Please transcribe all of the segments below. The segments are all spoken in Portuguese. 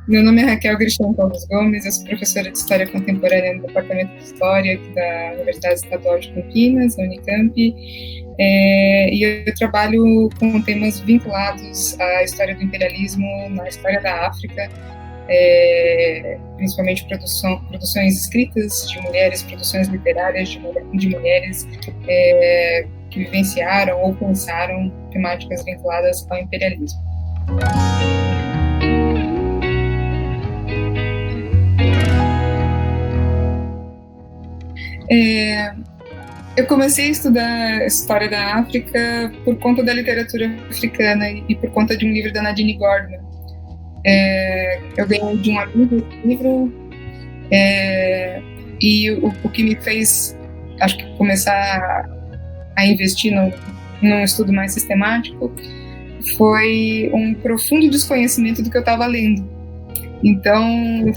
Meu nome é Raquel Cristiano Paulos Gomes, eu sou professora de História Contemporânea no Departamento de História aqui da Universidade Estadual de Campinas, da Unicamp, e eu trabalho com temas vinculados à história do imperialismo na história da África, principalmente produções escritas de mulheres, produções literárias de mulheres que vivenciaram ou pensaram temáticas vinculadas ao imperialismo. Eu comecei a estudar história da África por conta da literatura africana e por conta de um livro da Nadine Gordimer. Eu ganhei de um amigo esse livro, e o que me fez, acho que, começar a investir num estudo mais sistemático foi um profundo desconhecimento do que eu estava lendo. Então,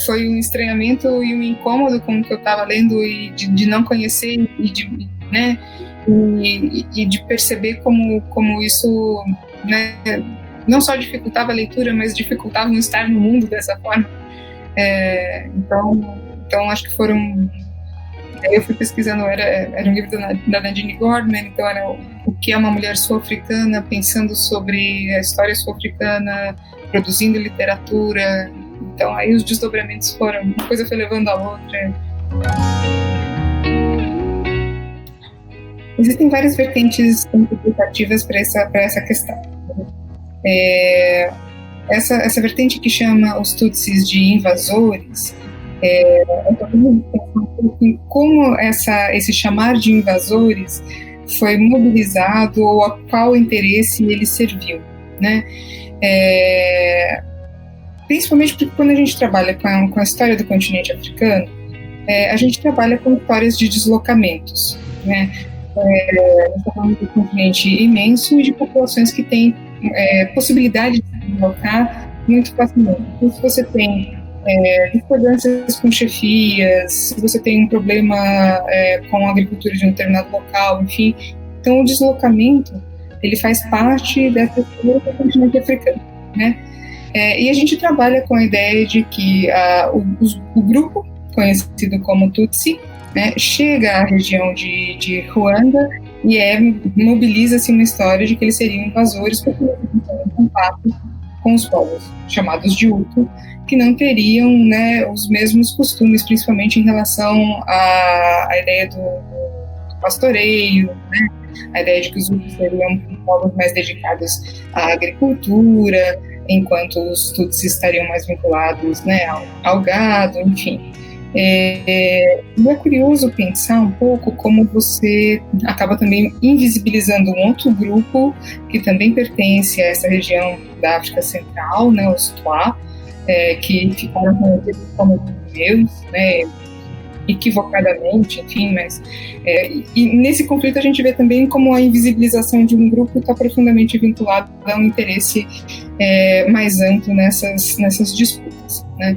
foi um estranhamento e um incômodo com o que eu estava lendo e de não conhecer e de perceber como isso, né, não só dificultava a leitura, mas dificultava o estar no mundo dessa forma. Então, acho que foram... Eu fui pesquisando, era um livro da Nadine Gordimer, então era o que é uma mulher sul-africana, pensando sobre a história sul-africana, produzindo literatura. Então, aí os desdobramentos foram, uma coisa foi levando a outra. Existem várias vertentes interpretativas para essa questão. Essa vertente que chama os Tutsis de invasores, como esse chamar de invasores foi mobilizado ou a qual interesse ele serviu, né? Principalmente porque quando a gente trabalha com a história do continente africano, a gente trabalha com histórias de deslocamentos, né? A gente está falando de um continente imenso e de populações que têm possibilidade de se deslocar muito facilmente. Então, se você tem discordâncias com chefias, se você tem um problema com a agricultura de um determinado local, enfim, então o deslocamento ele faz parte dessa história do continente africano, né? E a gente trabalha com a ideia de que o grupo, conhecido como Tutsi, né, chega à região de Ruanda e mobiliza-se uma história de que eles seriam invasores porque eles estão em contato com os povos chamados de Hutu, que não teriam, né, os mesmos costumes, principalmente em relação à ideia do pastoreio, né, a ideia de que os Hutus seriam povos mais dedicados à agricultura, enquanto os Tutsis estariam mais vinculados, né, ao gado, enfim. É curioso pensar um pouco como você acaba também invisibilizando um outro grupo que também pertence a essa região da África Central, né, os Twa, que ficaram conhecidos como judeus, né, equivocadamente, enfim, mas e nesse conflito a gente vê também como a invisibilização de um grupo está profundamente vinculado a um interesse mais amplo nessas disputas, né?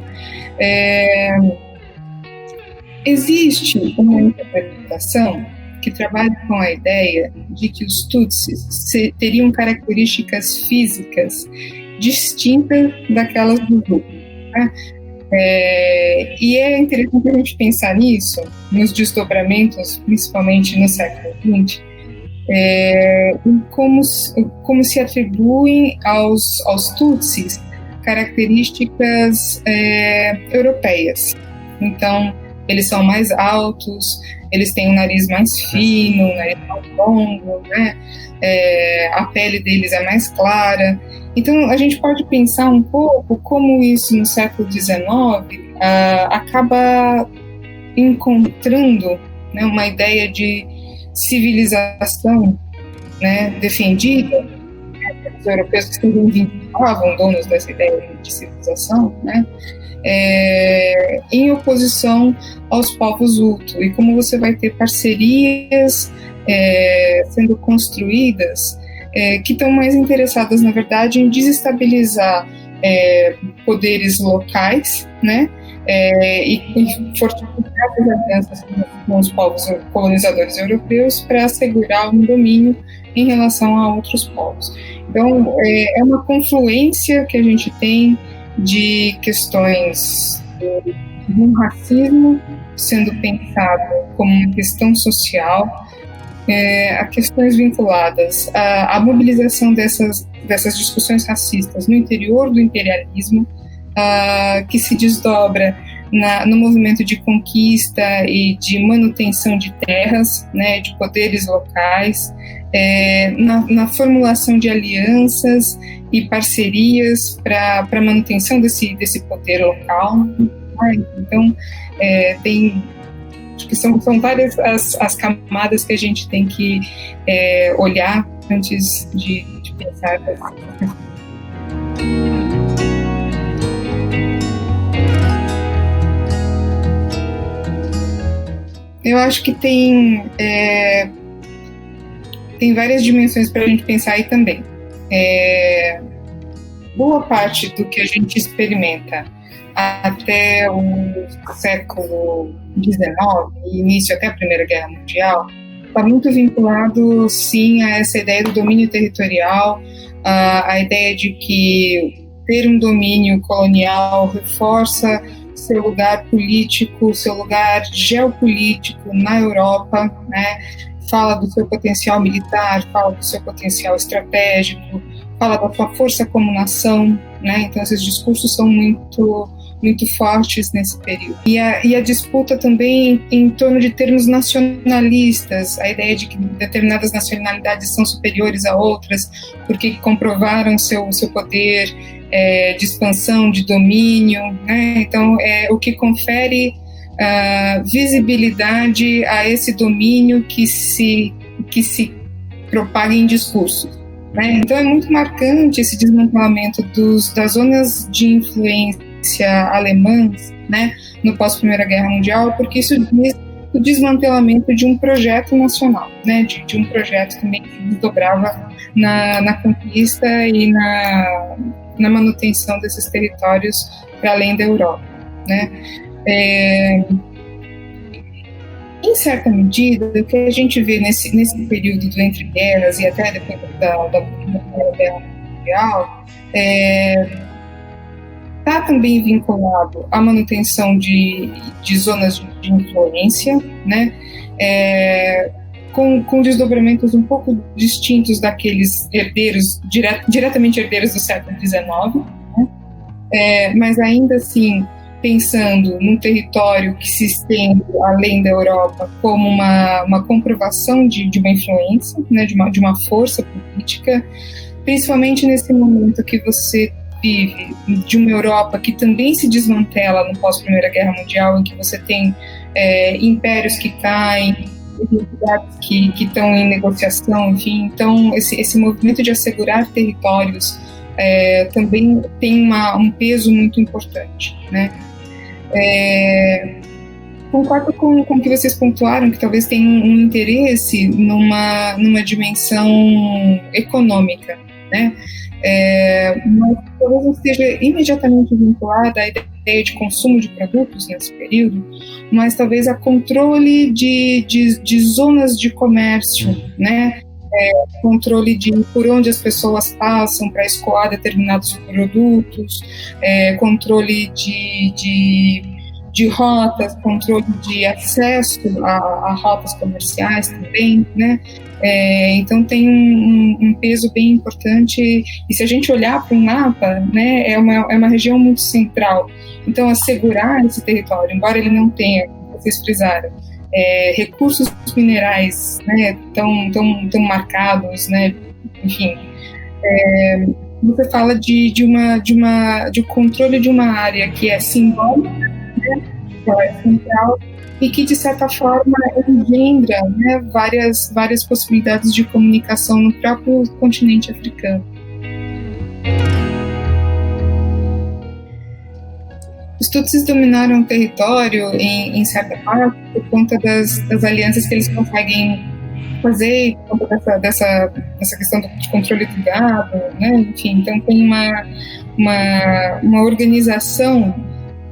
Existe uma interpretação que trabalha com a ideia de que os Tutsis teriam características físicas distintas daquelas do grupo, né? E é interessante a gente pensar nisso, nos desdobramentos, principalmente no século XX, como se atribuem aos Tutsis características europeias. Então, eles são mais altos, eles têm um nariz mais fino, um nariz mais longo, né? A pele deles é mais clara. Então, a gente pode pensar um pouco como isso, no século XIX, acaba encontrando, né, uma ideia de civilização, né, defendida, os europeus que também vinculavam donos dessa ideia de civilização, né, em oposição aos povos Hutu. E como você vai ter parcerias sendo construídas que estão mais interessadas, na verdade, em desestabilizar poderes locais, né, e fortificar as alianças com os povos colonizadores europeus para assegurar um domínio em relação a outros povos. Então, é uma confluência que a gente tem de questões do racismo sendo pensado como uma questão social, a questões vinculadas à mobilização dessas discussões racistas no interior do imperialismo, que se desdobra no movimento de conquista e de manutenção de terras, né, de poderes locais, na formulação de alianças e parcerias para a manutenção desse poder local. Então, acho que são várias as camadas que a gente tem que olhar antes de pensar. Eu acho que tem várias dimensões para a gente pensar aí também. Boa parte do que a gente experimenta até o século XIX, início até a Primeira Guerra Mundial, está muito vinculado, sim, a essa ideia do domínio territorial, a ideia de que ter um domínio colonial reforça seu lugar político, seu lugar geopolítico na Europa, né? Fala do seu potencial militar, fala do seu potencial estratégico, fala da sua força como nação, né? Então esses discursos são muito fortes nesse período. E a disputa também em torno de termos nacionalistas, a ideia de que determinadas nacionalidades são superiores a outras porque comprovaram seu poder de expansão, de domínio, né? Então, o que confere visibilidade a esse domínio que se propaga em discursos, né? Então, é muito marcante esse desmantelamento das zonas de influência alemãs, né, no pós-Primeira Guerra Mundial, porque isso diz o desmantelamento de um projeto nacional, né, de um projeto também que se desdobrava na conquista e na manutenção desses territórios para além da Europa, né. Em certa medida, o que a gente vê nesse período do entre guerras e até depois da Primeira Guerra Mundial está também vinculado à manutenção de zonas de influência, né? Com desdobramentos um pouco distintos daqueles herdeiros, diretamente herdeiros do século XIX, né? Mas ainda assim pensando num território que se estende além da Europa como uma comprovação de uma influência, né? de uma força política, principalmente nesse momento que você vive de uma Europa que também se desmantela no pós-Primeira Guerra Mundial, em que você tem impérios que caem, identidades que estão em negociação, enfim. Então, esse movimento de assegurar territórios também tem um peso muito importante, né? Concordo com o que vocês pontuaram, que talvez tenha um interesse numa dimensão econômica, né? Mas talvez não esteja imediatamente vinculada à ideia de consumo de produtos nesse período, mas talvez a controle de zonas de comércio, né? Controle de por onde as pessoas passam para escoar determinados produtos, controle de rotas, controle de acesso a rotas comerciais também, né? Então tem um peso bem importante, e se a gente olhar para o mapa, né, é uma região muito central. Então assegurar esse território, embora ele não tenha, como vocês frisaram, recursos minerais, né, tão marcados, né, enfim, você fala de controle de uma área que é simbólica, né, que é central, e que, de certa forma, engendra, né, várias possibilidades de comunicação no próprio continente africano. Os Tutsis dominaram o território, em certa parte, por conta das alianças que eles conseguem fazer, por conta dessa questão de controle do gado, né, enfim. Então, tem uma organização,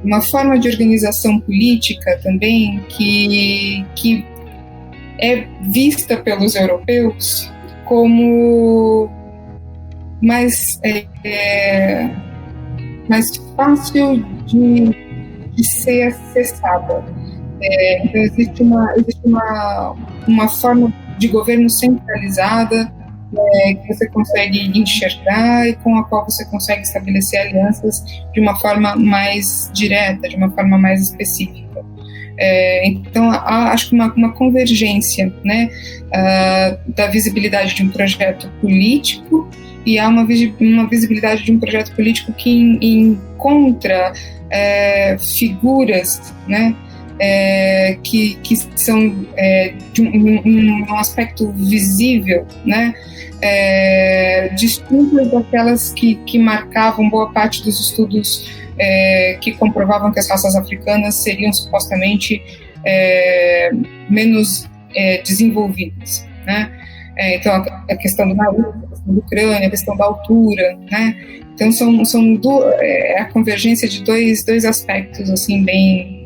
uma forma de organização política também que é vista pelos europeus como mais mais fácil de ser acessada. Então existe uma forma de governo centralizada que você consegue enxergar e com a qual você consegue estabelecer alianças de uma forma mais direta, de uma forma mais específica. Então, acho que uma convergência, né, da visibilidade de um projeto político e há uma visibilidade de um projeto político que encontra figuras, né, que são de um aspecto visível, né, distintas daquelas que marcavam boa parte dos estudos que comprovavam que as raças africanas seriam supostamente menos desenvolvidas, né? Então a questão do nariz, a questão do crânio, a questão da altura, né? Então são a convergência de dois aspectos assim bem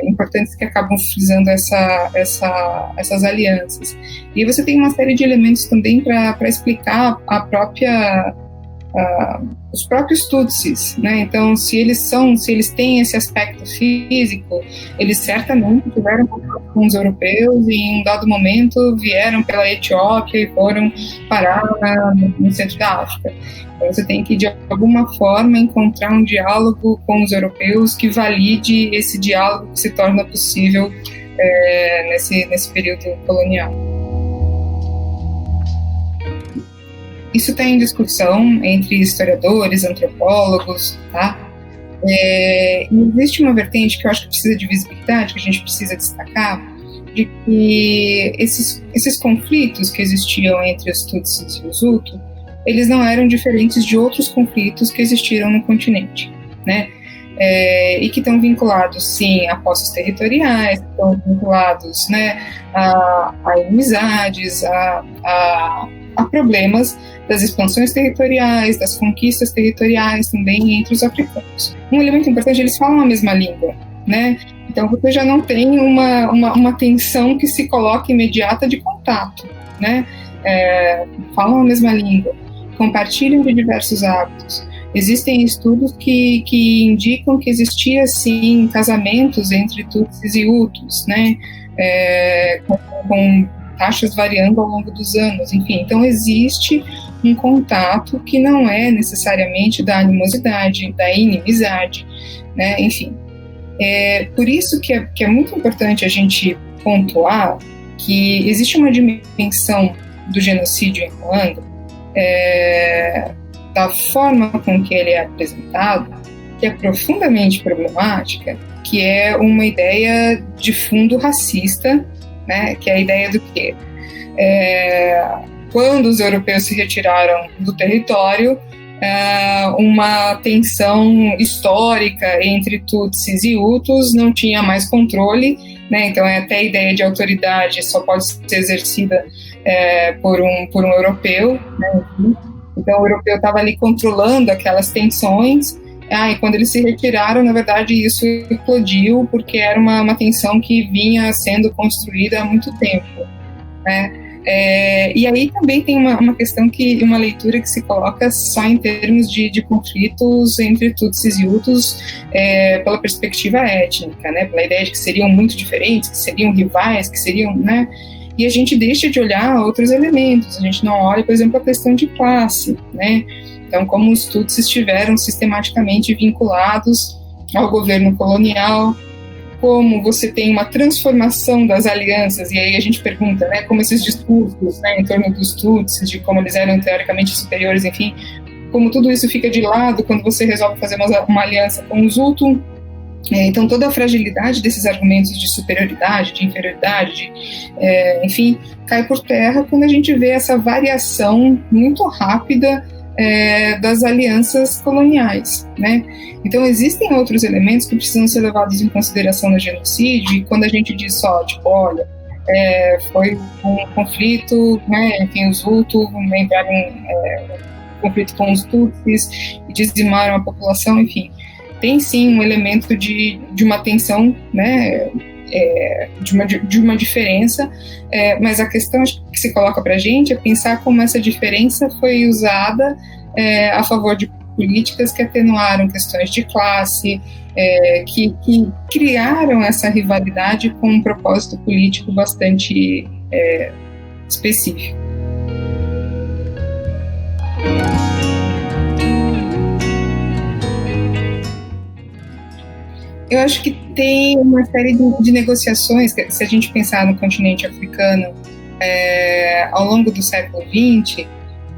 importantes que acabam frisando essas alianças. E você tem uma série de elementos também para explicar os próprios Tutsis, né? Então, se eles têm esse aspecto físico, eles certamente tiveram contato com os europeus e em um dado momento vieram pela Etiópia e foram parar no centro da África. Então, você tem que, de alguma forma, encontrar um diálogo com os europeus que valide esse diálogo que se torna possível nesse período colonial. Isso está em discussão entre historiadores, antropólogos, tá? Existe uma vertente que eu acho que precisa de visibilidade, que a gente precisa destacar, de que esses conflitos que existiam entre os Tutsis e os Hutu, eles não eram diferentes de outros conflitos que existiram no continente, né? E que estão vinculados, sim, a posses territoriais, estão vinculados, né, a inimizades, a problemas das expansões territoriais, das conquistas territoriais também entre os africanos. Um elemento importante, eles falam a mesma língua, né? Então você já não tem uma tensão que se coloca imediata de contato, né? Falam a mesma língua, compartilham de diversos hábitos. Existem estudos que indicam que existia, sim, casamentos entre Tutsis e Hutus, né? Com taxas variando ao longo dos anos, enfim. Então, existe um contato que não é necessariamente da animosidade, da inimizade, né? Enfim. Por isso que é muito importante a gente pontuar que existe uma dimensão do genocídio em Ruanda, da forma com que ele é apresentado, que é profundamente problemática, que é uma ideia de fundo racista, né, que é a ideia do quê? Quando os europeus se retiraram do território, uma tensão histórica entre Tutsis e Hutus não tinha mais controle, né, então até a ideia de autoridade só pode ser exercida por um europeu, né, então o europeu estava ali controlando aquelas tensões. E quando eles se retiraram, na verdade, isso explodiu porque era uma tensão que vinha sendo construída há muito tempo, né? E aí também tem uma questão uma leitura que se coloca só em termos de conflitos entre Tutsis e Hutus pela perspectiva étnica, né? Pela ideia de que seriam muito diferentes, que seriam rivais, que seriam, né? E a gente deixa de olhar outros elementos. A gente não olha, por exemplo, a questão de classe, né? Então, como os Tutsis estiveram sistematicamente vinculados ao governo colonial, como você tem uma transformação das alianças, e aí a gente pergunta, né, como esses discursos, né, em torno dos Tutsis, de como eles eram teoricamente superiores, enfim, como tudo isso fica de lado quando você resolve fazer uma aliança com os Hutu. Então, toda a fragilidade desses argumentos de superioridade, de inferioridade, enfim, cai por terra quando a gente vê essa variação muito rápida das alianças coloniais, né? Então existem outros elementos que precisam ser levados em consideração no genocídio, e quando a gente diz olha, foi um conflito, né? Enfim, os Hutu entraram em conflito com os Tutsis e dizimaram a população, enfim, tem sim um elemento de uma tensão, né? De uma diferença, mas a questão que se coloca para a gente é pensar como essa diferença foi usada a favor de políticas que atenuaram questões de classe, que criaram essa rivalidade com um propósito político bastante específico. Eu acho que tem uma série de negociações, se a gente pensar no continente africano, ao longo do século XX,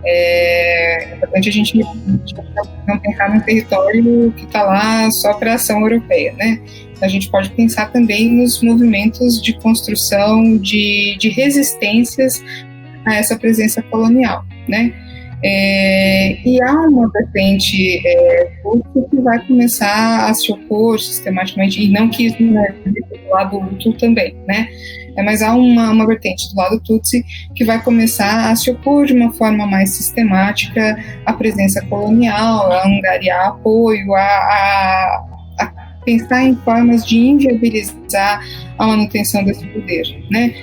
é importante a gente não pensar num território que está lá só para a ação europeia, né? A gente pode pensar também nos movimentos de construção de resistências a essa presença colonial, né? E há uma vertente que vai começar a se opor sistematicamente, e não que isso não é do lado Hutu também, né? Mas há uma vertente do lado Tutsi que vai começar a se opor de uma forma mais sistemática à presença colonial, a angariar apoio, a pensar em formas de inviabilizar a manutenção desse poder, né?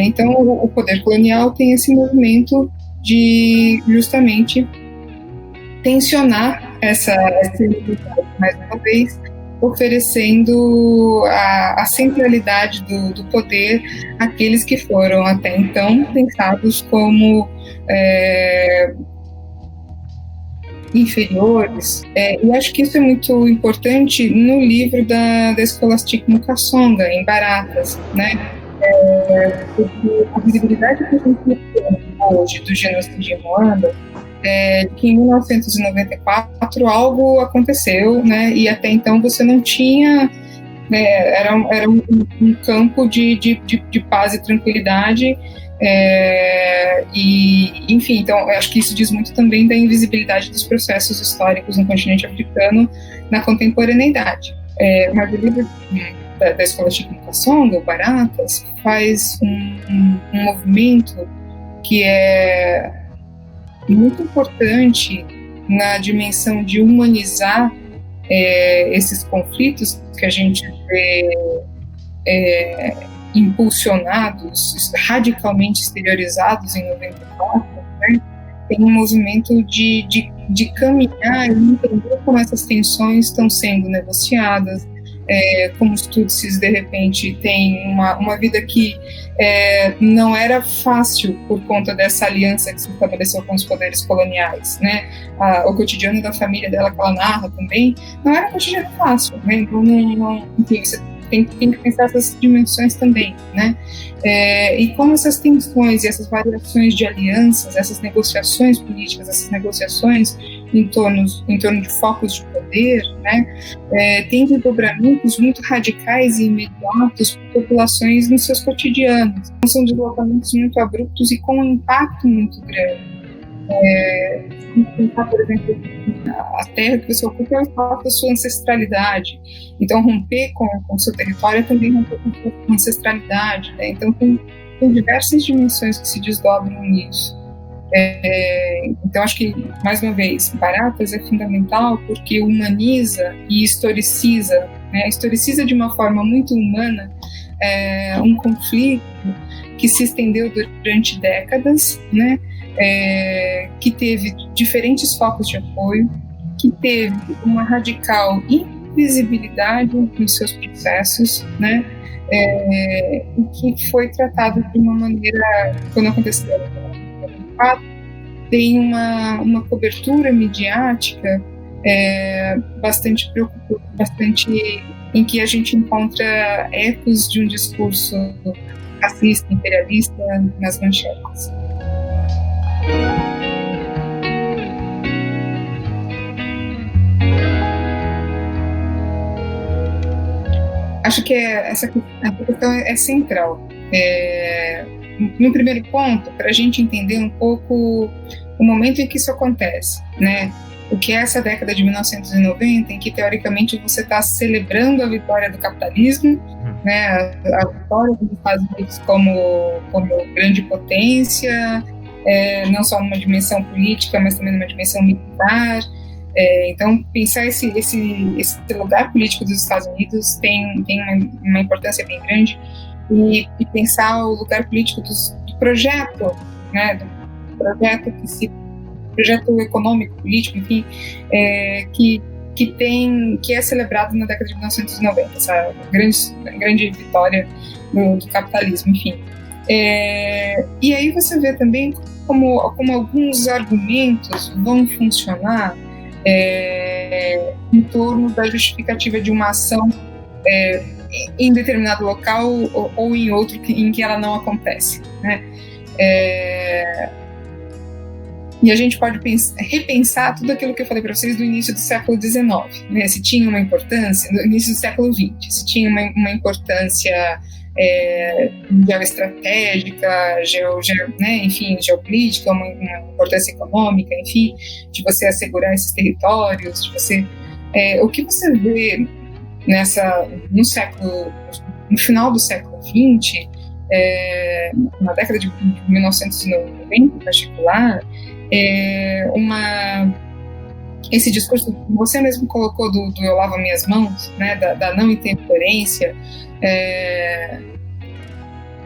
Então, o poder colonial tem esse movimento de justamente tensionar essa liberdade, mais uma vez, oferecendo a centralidade do poder àqueles que foram até então pensados como inferiores. E acho que isso é muito importante no livro da Scholastic Mukasonga, em Baratas, né? Porque a visibilidade que a gente tem hoje do genocídio em Ruanda, que em 1994 algo aconteceu, né? E até então você não tinha, era um campo de paz e tranquilidade, e enfim, então eu acho que isso diz muito também da invisibilidade dos processos históricos no continente africano na contemporaneidade. Mas o livro da Escola Chico Mukasonga, o Baratas, faz um movimento que é muito importante na dimensão de humanizar esses conflitos que a gente vê impulsionados, radicalmente exteriorizados em 94, né? Tem um movimento de caminhar e entender como essas tensões estão sendo negociadas, como os Tutsis, de repente, têm uma vida que não era fácil por conta dessa aliança que se estabeleceu com os poderes coloniais, né? O cotidiano da família dela, que ela narra também, não era um cotidiano fácil, né? Então, enfim, você tem que pensar essas dimensões também, né? E como essas tensões e essas variações de alianças, essas negociações políticas, essas negociações em torno de focos de poder, né, tem desdobramentos muito radicais e imediatos para populações nos seus cotidianos. São deslocamentos muito abruptos e com um impacto muito grande. Por exemplo, a terra que você ocupa é o espaço da sua ancestralidade. Então, romper com o seu território é também romper com a sua ancestralidade, né? Então, tem diversas dimensões que se desdobram nisso. Então, acho que, mais uma vez, Baratas é fundamental porque humaniza e historiciza, né? Historiciza de uma forma muito humana um conflito que se estendeu durante décadas, né? Que teve diferentes focos de apoio, que teve uma radical invisibilidade nos seus processos, né? E que foi tratado de uma maneira, quando aconteceu tem uma cobertura midiática bastante preocupante, bastante em que a gente encontra ecos de um discurso racista, imperialista nas manchetes. Acho que essa questão é central. No primeiro ponto, para a gente entender um pouco o momento em que isso acontece, né? O que é essa década de 1990, em que teoricamente você está celebrando a vitória do capitalismo, né? A vitória dos Estados Unidos como grande potência, não só numa dimensão política, mas também numa dimensão militar. Então, pensar esse lugar político dos Estados Unidos tem uma importância bem grande, e pensar o lugar político do projeto, né, do projeto que se projeto econômico, político, enfim, que é celebrado na década de 1990, essa grande vitória do capitalismo, enfim. E aí você vê também como alguns argumentos vão funcionar em torno da justificativa de uma ação em determinado local ou em outro em que ela não acontece, né? E a gente pode repensar tudo aquilo que eu falei para vocês do início do século XIX, né? Se tinha uma importância, no início do século XX, se tinha uma importância geoestratégica, né? Enfim, geopolítica, uma importância econômica, enfim, de você assegurar esses territórios, de você, o que você vê no final do século XX, na década de 1990 em particular, esse discurso que você mesmo colocou do eu lavo minhas mãos, né, da não interferência,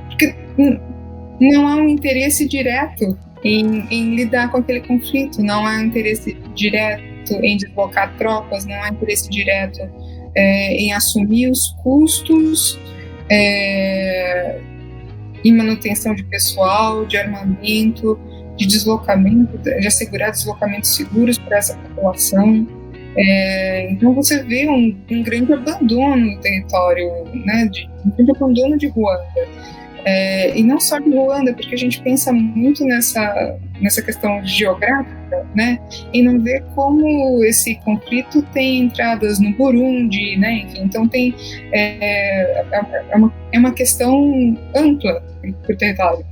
porque não há um interesse direto em lidar com aquele conflito, não há interesse direto em deslocar tropas, não há interesse direto em assumir os custos em manutenção de pessoal, de armamento, de deslocamento, de assegurar deslocamentos seguros para essa população. Então você vê um grande abandono do território, né, um grande abandono de Ruanda. E não só de Ruanda, porque a gente pensa muito nessa questão geográfica, né, e não vê como esse conflito tem entradas no Burundi, né, enfim, então é uma questão ampla para o território.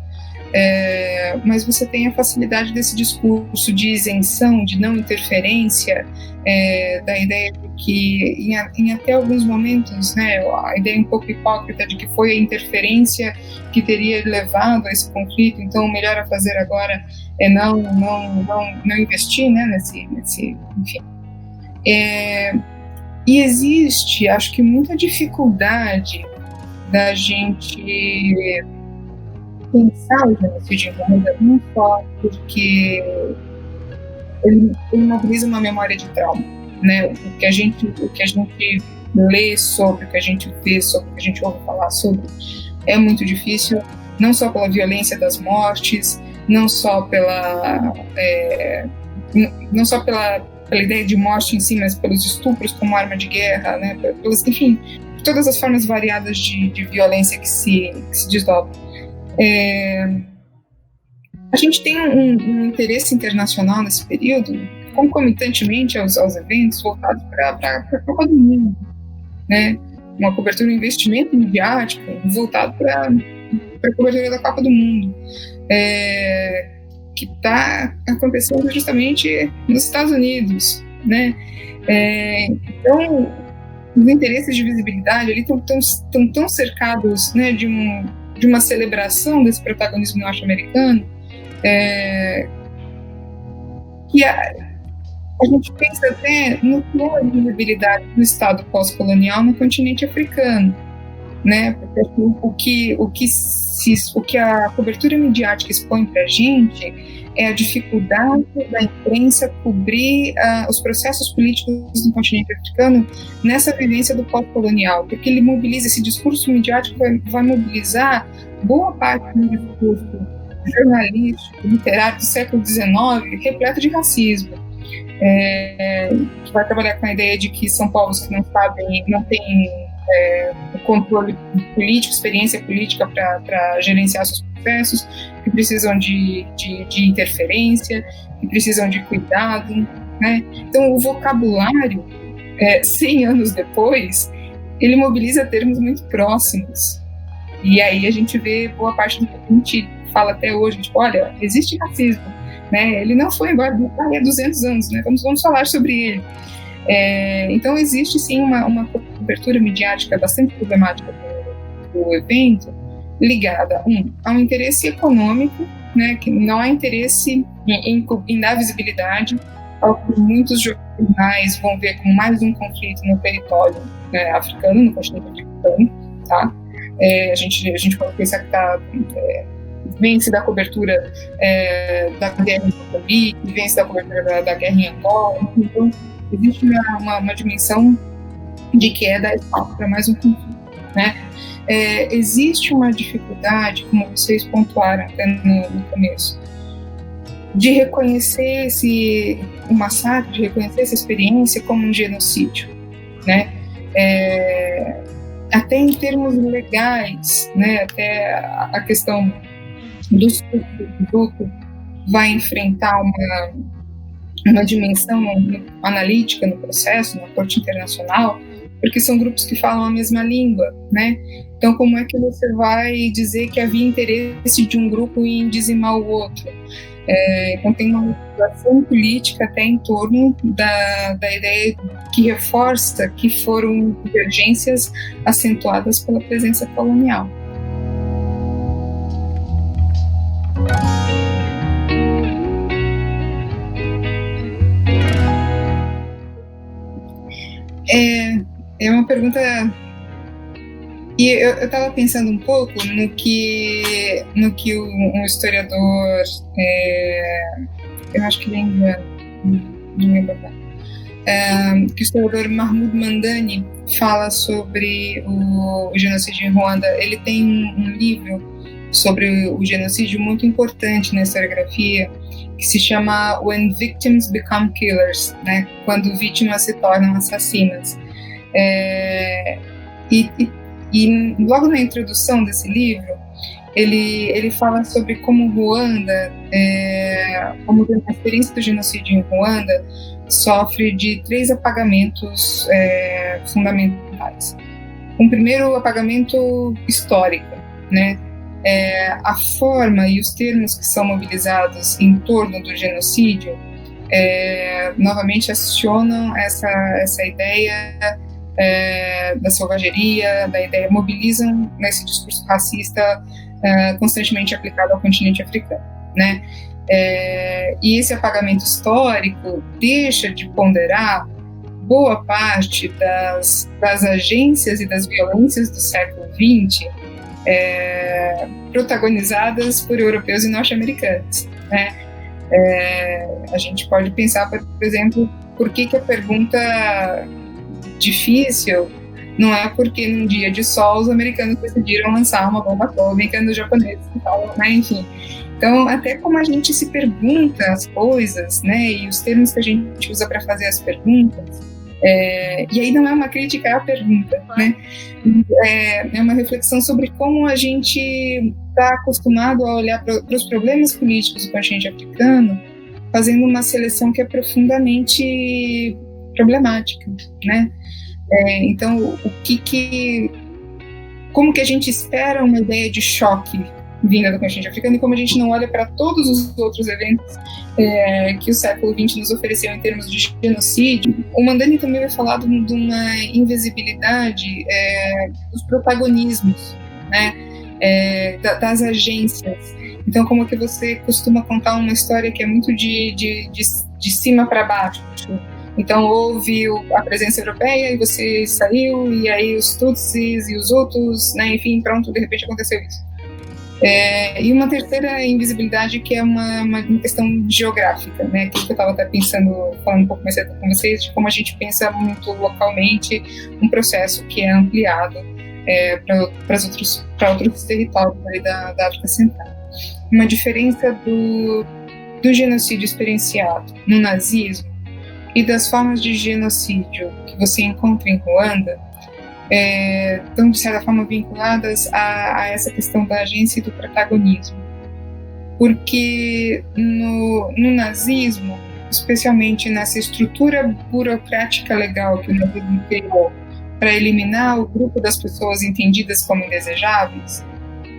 Mas você tem a facilidade desse discurso de isenção, de não interferência, da ideia de que, em até alguns momentos, né, a ideia um pouco hipócrita de que foi a interferência que teria levado a esse conflito, então o melhor a fazer agora é não investir, né, nesse enfim. E existe, acho que, muita dificuldade da gente pensar o genocídio em Ruanda, não só porque ele mobiliza uma memória de trauma, né? O que a gente lê sobre, o que a gente vê sobre, o que a gente ouve falar sobre, é muito difícil, não só pela violência das mortes, não só pela ideia de morte em si, mas pelos estupros como arma de guerra, né? Enfim, todas as formas variadas de violência que se desdobram. A gente tem um interesse internacional nesse período, concomitantemente aos eventos voltados para a Copa do Mundo, né? Uma cobertura, um investimento midiático voltado para a cobertura da Copa do Mundo, que está acontecendo justamente nos Estados Unidos, né? Então, os interesses de visibilidade ali estão tão cercados, né, de uma celebração desse protagonismo norte-americano, que a gente pensa até no que é a visibilidade do Estado pós-colonial no continente africano, né? Porque o que a cobertura midiática expõe para a gente é a dificuldade da imprensa cobrir os processos políticos no continente africano nessa vivência do pós-colonial, porque ele mobiliza, esse discurso midiático vai mobilizar boa parte do discurso jornalístico, literário do século XIX, repleto de racismo, que vai trabalhar com a ideia de que são povos que não têm controle político, experiência política para gerenciar seus processos, que precisam de interferência, que precisam de cuidado, né? Então, o vocabulário, 100 anos depois, ele mobiliza termos muito próximos. E aí a gente vê boa parte do que a gente fala até hoje, tipo, olha, existe racismo, né? Ele não foi embora há 200 anos, né? Vamos falar sobre ele. Então, existe sim uma cobertura midiática bastante problemática do evento, ligada a um interesse econômico, né, que não há interesse em dar visibilidade ao que muitos jornais vão ver como mais um conflito no território africano, no continente africano, tá? A gente coloca isso que está vence da cobertura da guerra em Moçambique, vence da cobertura da guerra em Angola. Então, existe uma dimensão de que é dar espaço para mais um conflito, né? Existe uma dificuldade, como vocês pontuaram até no começo, de reconhecer o massacre, de reconhecer essa experiência como um genocídio, né? Até em termos legais, né? Até a questão do grupo vai enfrentar uma dimensão analítica no processo, na Corte Internacional, porque são grupos que falam a mesma língua, né? Então, como é que você vai dizer que havia interesse de um grupo em dizimar o outro? Então, tem uma motivação política até em torno da ideia que reforça que foram divergências acentuadas pela presença colonial. É uma pergunta. E eu estava pensando um pouco no que um historiador, eu acho que ele é indiano, não lembro que o historiador Mahmoud Mamdani fala sobre o genocídio em Ruanda. Ele tem um livro sobre o genocídio muito importante na historiografia, que se chama When Victims Become Killers, né? Quando vítimas se tornam assassinas. E logo na introdução desse livro, ele fala sobre como Ruanda, como a experiência do genocídio em Ruanda sofre de 3 apagamentos fundamentais. Um primeiro apagamento histórico, né? A forma e os termos que são mobilizados em torno do genocídio novamente acionam essa ideia da selvageria, da ideia, mobilizam nesse discurso racista constantemente aplicado ao continente africano, né? E esse apagamento histórico deixa de ponderar boa parte das agências e das violências do século XX protagonizadas por europeus e norte-americanos, né? A gente pode pensar, por exemplo, por que a pergunta difícil não é porque num dia de sol os americanos decidiram lançar uma bomba atômica nos japoneses e tal, né? Enfim. Então, até como a gente se pergunta as coisas, né? E os termos que a gente usa para fazer as perguntas, e aí não é uma crítica à pergunta, né? É uma reflexão sobre como a gente está acostumado a olhar para os problemas políticos do continente africano, fazendo uma seleção que é profundamente problemática, né? Então, como que a gente espera uma ideia de choque vinda do continente africano e como a gente não olha para todos os outros eventos que o século XX nos ofereceu em termos de genocídio. O Mamdani também vai falar de uma invisibilidade dos protagonismos, né? Das agências. Então, como é que você costuma contar uma história que é muito de cima para baixo? Então, houve a presença europeia e você saiu, e aí os Tutsis e os Hutus, né? Enfim, pronto, de repente aconteceu isso. E uma terceira invisibilidade que é uma questão geográfica, né? Aquilo que eu estava até pensando, falando um pouco mais cedo com vocês, de como a gente pensa muito localmente um processo que é ampliado para outros territórios ali da África Central. Uma diferença do genocídio experienciado no nazismo e das formas de genocídio que você encontra em Ruanda estão, de certa forma, vinculadas a essa questão da agência e do protagonismo. Porque no nazismo, especialmente nessa estrutura burocrática legal que o nazismo criou para eliminar o grupo das pessoas entendidas como indesejáveis,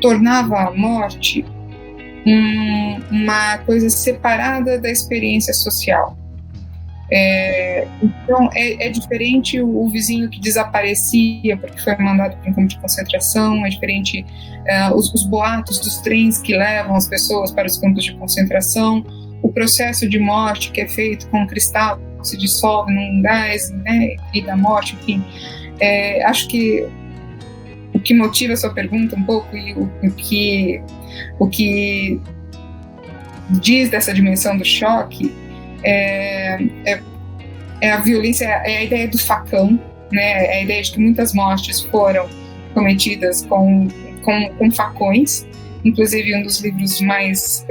tornava a morte uma coisa separada da experiência social. Então é diferente o vizinho que desaparecia porque foi mandado para um campo de concentração, é diferente os boatos dos trens que levam as pessoas para os campos de concentração, o processo de morte que é feito com um cristal que se dissolve num gás, né, e da morte, enfim. Acho que o que motiva a sua pergunta um pouco e o que diz dessa dimensão do choque é a violência, é a ideia do facão, né? É a ideia de que muitas mortes foram cometidas com facões. Inclusive, um dos livros mais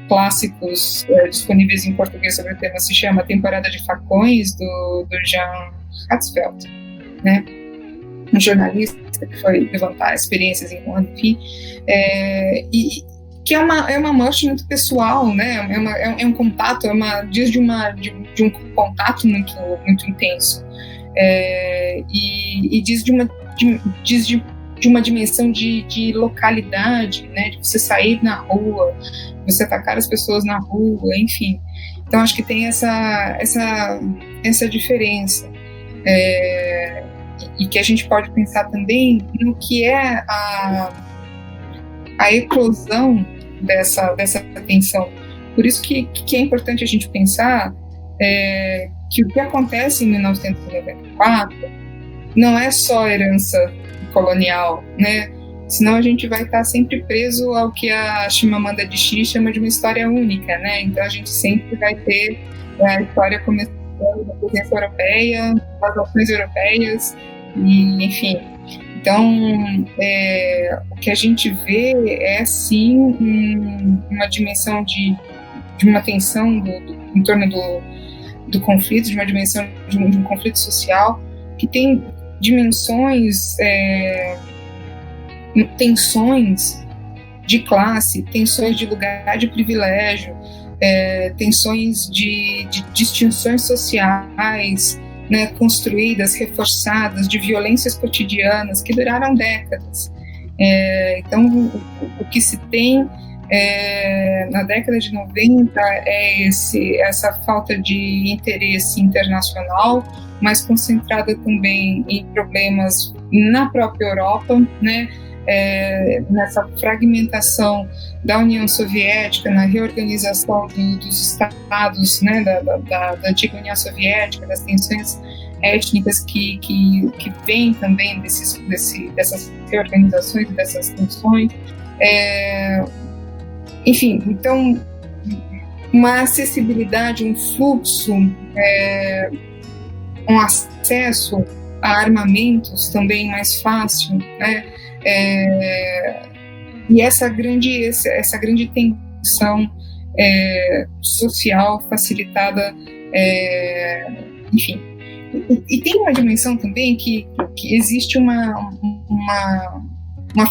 clássicos disponíveis em português sobre o tema se chama Temporada de Facões, do Jean Hatzfeld, né? Um jornalista que foi levantar experiências em Ruanda, enfim, e que é uma morte muito pessoal, né? É um contato, diz de um contato muito intenso, e diz de uma dimensão de localidade, né? De você sair na rua, você atacar as pessoas na rua, enfim. Então acho que tem essa diferença. E que a gente pode pensar também no que é a eclosão dessa tensão. Por isso que é importante a gente pensar que o que acontece em 1994 não é só herança colonial, né? Senão a gente vai estar sempre preso ao que a Chimamanda Adichie chama de uma história única, né? Então a gente sempre vai ter a história começando da presença europeia, das ações europeias, e, enfim. Então, o que a gente vê é, sim, uma dimensão de uma tensão em torno do conflito, de uma dimensão de um conflito social que tem dimensões, tensões de classe, tensões de lugar de privilégio, tensões de distinções sociais, né, construídas, reforçadas, de violências cotidianas que duraram décadas. Então, o que se tem na década de 90 é essa falta de interesse internacional, mas concentrada também em problemas na própria Europa, né, nessa fragmentação da União Soviética, na reorganização dos estados, né, da antiga União Soviética, das tensões étnicas que vêm também dessas reorganizações, dessas tensões. Enfim, então, uma acessibilidade, um fluxo, um acesso a armamentos também mais fácil, né? E essa grande tensão social facilitada, enfim. E tem uma dimensão também que existe uma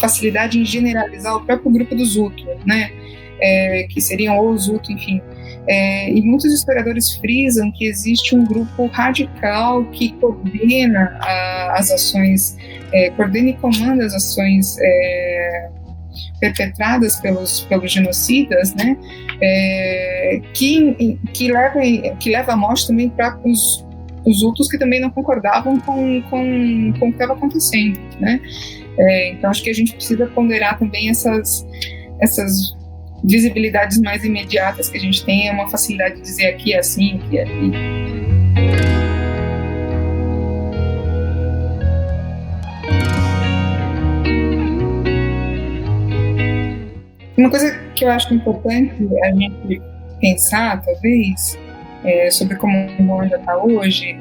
facilidade em generalizar o próprio grupo dos Hutu, né? Que seriam os Hutu, enfim. E muitos historiadores frisam que existe um grupo radical que coordena as ações, coordena e comanda as ações perpetradas pelos genocidas, né? Que leva a morte também para os Hutus que também não concordavam com o que estava acontecendo, né? Então acho que a gente precisa ponderar também essas visibilidades mais imediatas que a gente tem, uma facilidade de dizer aqui é assim, aqui é ali. Uma coisa que eu acho importante a gente pensar, talvez, sobre como Ruanda está hoje,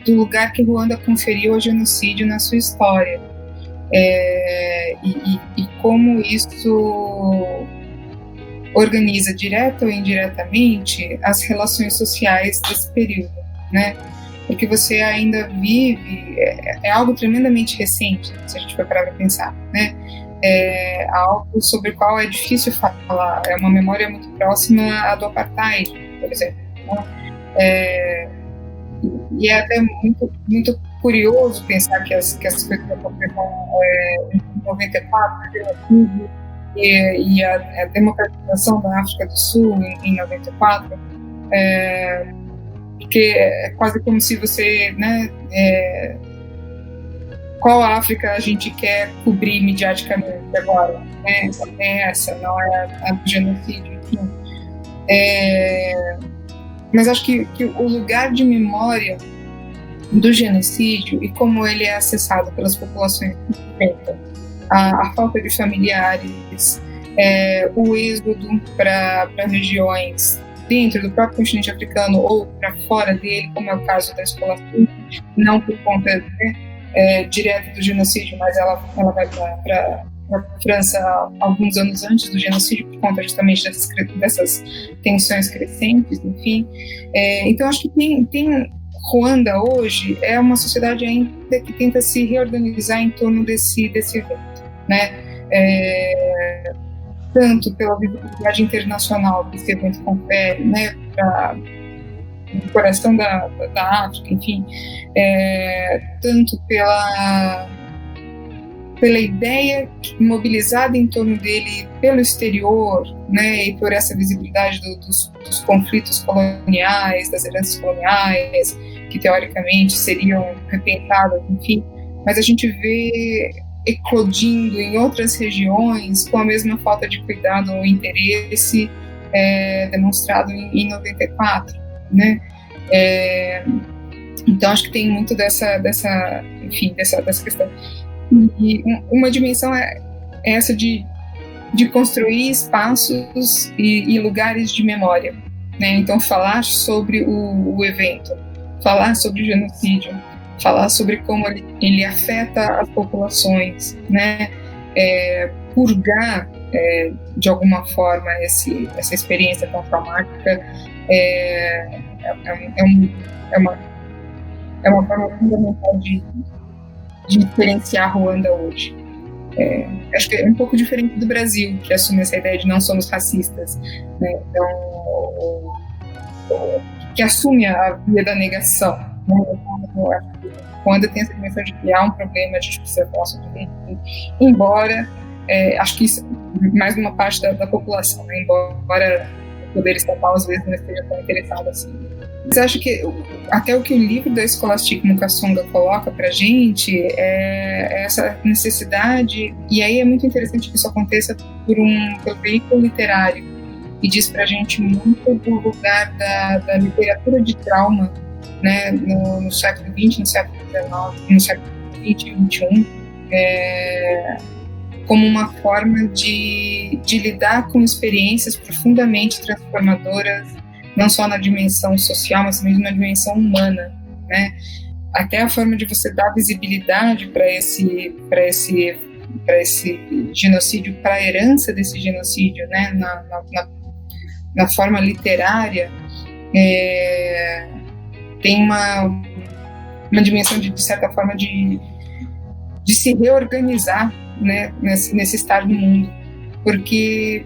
do lugar que Ruanda conferiu ao genocídio na sua história. E como isso organiza, direta ou indiretamente, as relações sociais desse período, né? Porque você ainda vive, é algo tremendamente recente, se a gente for parar para pensar, né? Algo sobre o qual é difícil falar, é uma memória muito próxima à do apartheid, por exemplo, né? E é até muito curioso pensar que as coisas aconteceram em 94, e a democratização da África do Sul em 94, porque é quase como se você, né, qual África a gente quer cobrir mediaticamente agora, né? É essa, não é a do genocídio, enfim. Mas acho que o lugar de memória do genocídio e como ele é acessado pelas populações que enfrentam a falta de familiares, o êxodo para regiões dentro do próprio continente africano ou para fora dele, como é o caso da Scholastic, não por conta direta do genocídio, mas ela vai para a França alguns anos antes do genocídio, por conta justamente dessas tensões crescentes, enfim. Então, acho que tem Ruanda hoje é uma sociedade ainda que tenta se reorganizar em torno desse evento, né? Tanto pela visibilidade internacional que esse evento confere, né, para o coração da África, enfim, tanto pela ideia mobilizada em torno dele pelo exterior, né, e por essa visibilidade dos conflitos coloniais, das heranças coloniais, que teoricamente seriam repensadas, enfim, mas a gente vê eclodindo em outras regiões com a mesma falta de cuidado ou interesse demonstrado em 94, né? Então acho que tem muito dessa questão. E uma dimensão é essa de construir espaços e lugares de memória, né? Então falar sobre o evento, falar sobre o genocídio, falar sobre como ele afeta as populações, né? Purgar de alguma forma essa experiência tão traumática é uma forma fundamental de experienciar Ruanda hoje. Acho que é um pouco diferente do Brasil, que assume essa ideia de não somos racistas, né? Então, que assume a via da negação, né? Quando tem essa dimensão de que há um problema, a gente precisa falar sobre ele, embora acho que isso mais uma parte da população, né? Embora o poder estatal às vezes não esteja tão interessado assim. Mas acho que até o que o livro da Scholastic Mukasonga coloca para a gente é essa necessidade, e aí é muito interessante que isso aconteça pelo veículo literário, e diz para a gente muito do lugar da literatura de trauma, né, no século XX, no século XIX, no século XX e XXI, como uma forma de lidar com experiências profundamente transformadoras, não só na dimensão social, mas também na dimensão humana, né? Até a forma de você dar visibilidade para esse genocídio, para a herança desse genocídio, né? Na forma literária, tem uma dimensão de certa forma de se reorganizar, né? Nesse estado do mundo, porque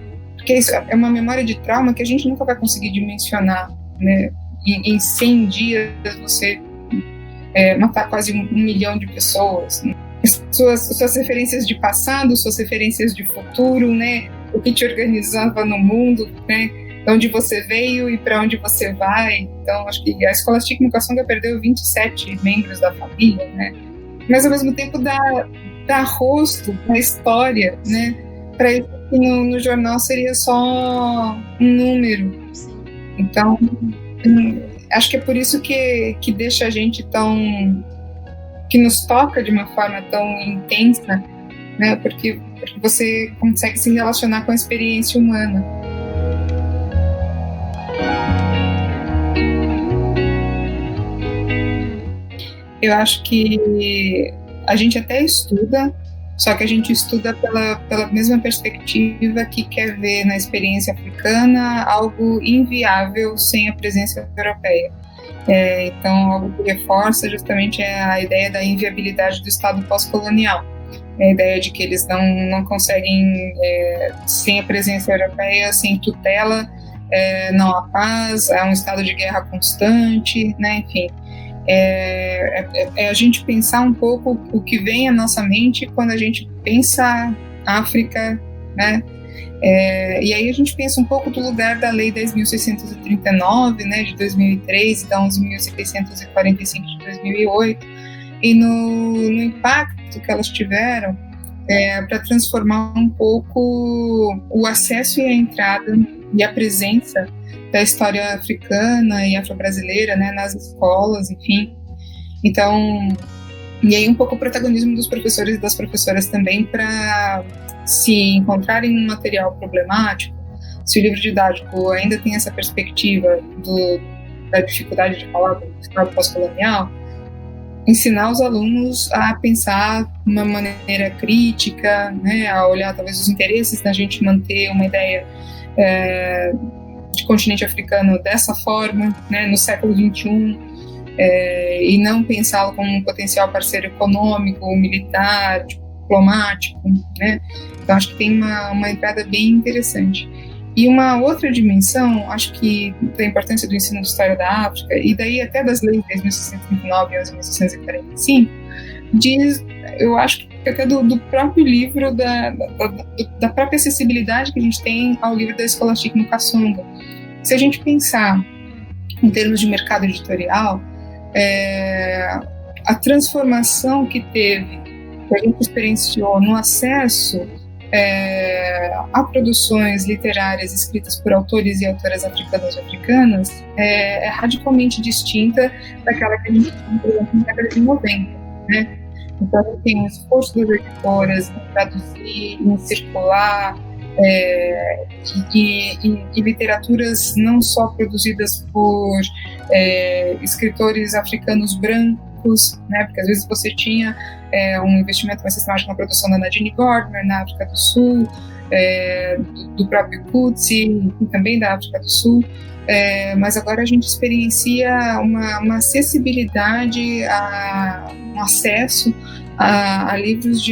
isso é uma memória de trauma que a gente nunca vai conseguir dimensionar, né? Em 100 dias você matar quase 1 milhão de pessoas, né? Suas referências de passado, suas referências de futuro, né? O que te organizava no mundo, né? De onde você veio e para onde você vai. Então, acho que a Scholastic Mukasonga perdeu 27 membros da família, né? Mas, ao mesmo tempo, dá rosto à história, né? Para isso que no jornal seria só um número. Então, acho que é por isso que deixa a gente que nos toca de uma forma tão intensa, né? Porque você consegue se relacionar com a experiência humana. Eu acho que a gente até estuda, só que a gente estuda pela mesma perspectiva que quer ver na experiência africana algo inviável sem a presença europeia. Então, algo que reforça justamente a ideia da inviabilidade do Estado pós-colonial. A ideia de que eles não conseguem, sem a presença europeia, sem tutela, não há paz, há um estado de guerra constante, né? Enfim. A gente pensar um pouco o que vem à nossa mente quando a gente pensa África, né? E aí a gente pensa um pouco do lugar da Lei 10.639, né, de 2003 e da 11.645 de 2008, e no impacto que elas tiveram para transformar um pouco o acesso e a entrada e a presença da história africana e afro-brasileira, né, nas escolas, enfim. Então, E aí um pouco o protagonismo dos professores e das professoras também para se encontrarem um material problemático, se o livro didático ainda tem essa perspectiva da dificuldade de falar do Estado pós-colonial, ensinar os alunos a pensar de uma maneira crítica, né, a olhar talvez os interesses da gente manter uma ideia de continente africano dessa forma, né, no século XXI, e não pensá-lo como um potencial parceiro econômico, militar, diplomático, né? Então acho que tem uma entrada bem interessante. E uma outra dimensão, acho que da importância do ensino de história da África, e daí até das leis de 1639 e 1645, diz, eu acho que até do próprio livro, da própria acessibilidade que a gente tem ao livro da Scholastic Mukasonga. Se a gente pensar em termos de mercado editorial, a transformação que teve, que a gente experienciou no acesso a produções literárias escritas por autores e autoras africanos e africanas é radicalmente distinta daquela que a gente tem, por exemplo, na década de 90, né? Então, tem um esforço das editoras em traduzir, em circular, e literaturas não só produzidas por escritores africanos brancos, né, porque às vezes você tinha um investimento mais sistemático na produção da Nadine Gordimer na África do Sul, do próprio Coetzee, também da África do Sul, mas agora a gente experiencia uma acessibilidade, um acesso a livros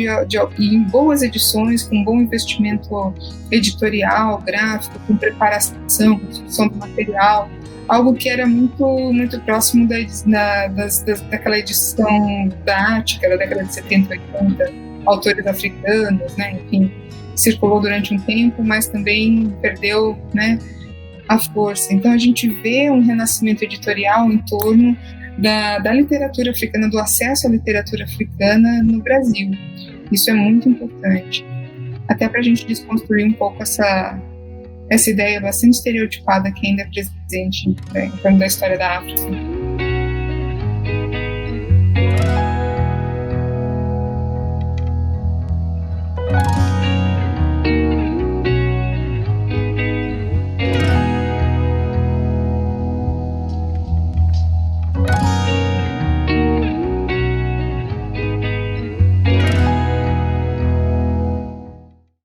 em boas edições, com bom investimento editorial, gráfico, com preparação, com discussão do material, algo que era muito, muito próximo daquela edição da Ática, da década de 70, 80, autores africanos, né, enfim, circulou durante um tempo, mas também perdeu, né, a força. Então a gente vê um renascimento editorial em torno da literatura africana, do acesso à literatura africana no Brasil. Isso é muito importante, até para a gente desconstruir um pouco essa ideia bastante estereotipada que ainda é presente, né, em torno da história da África.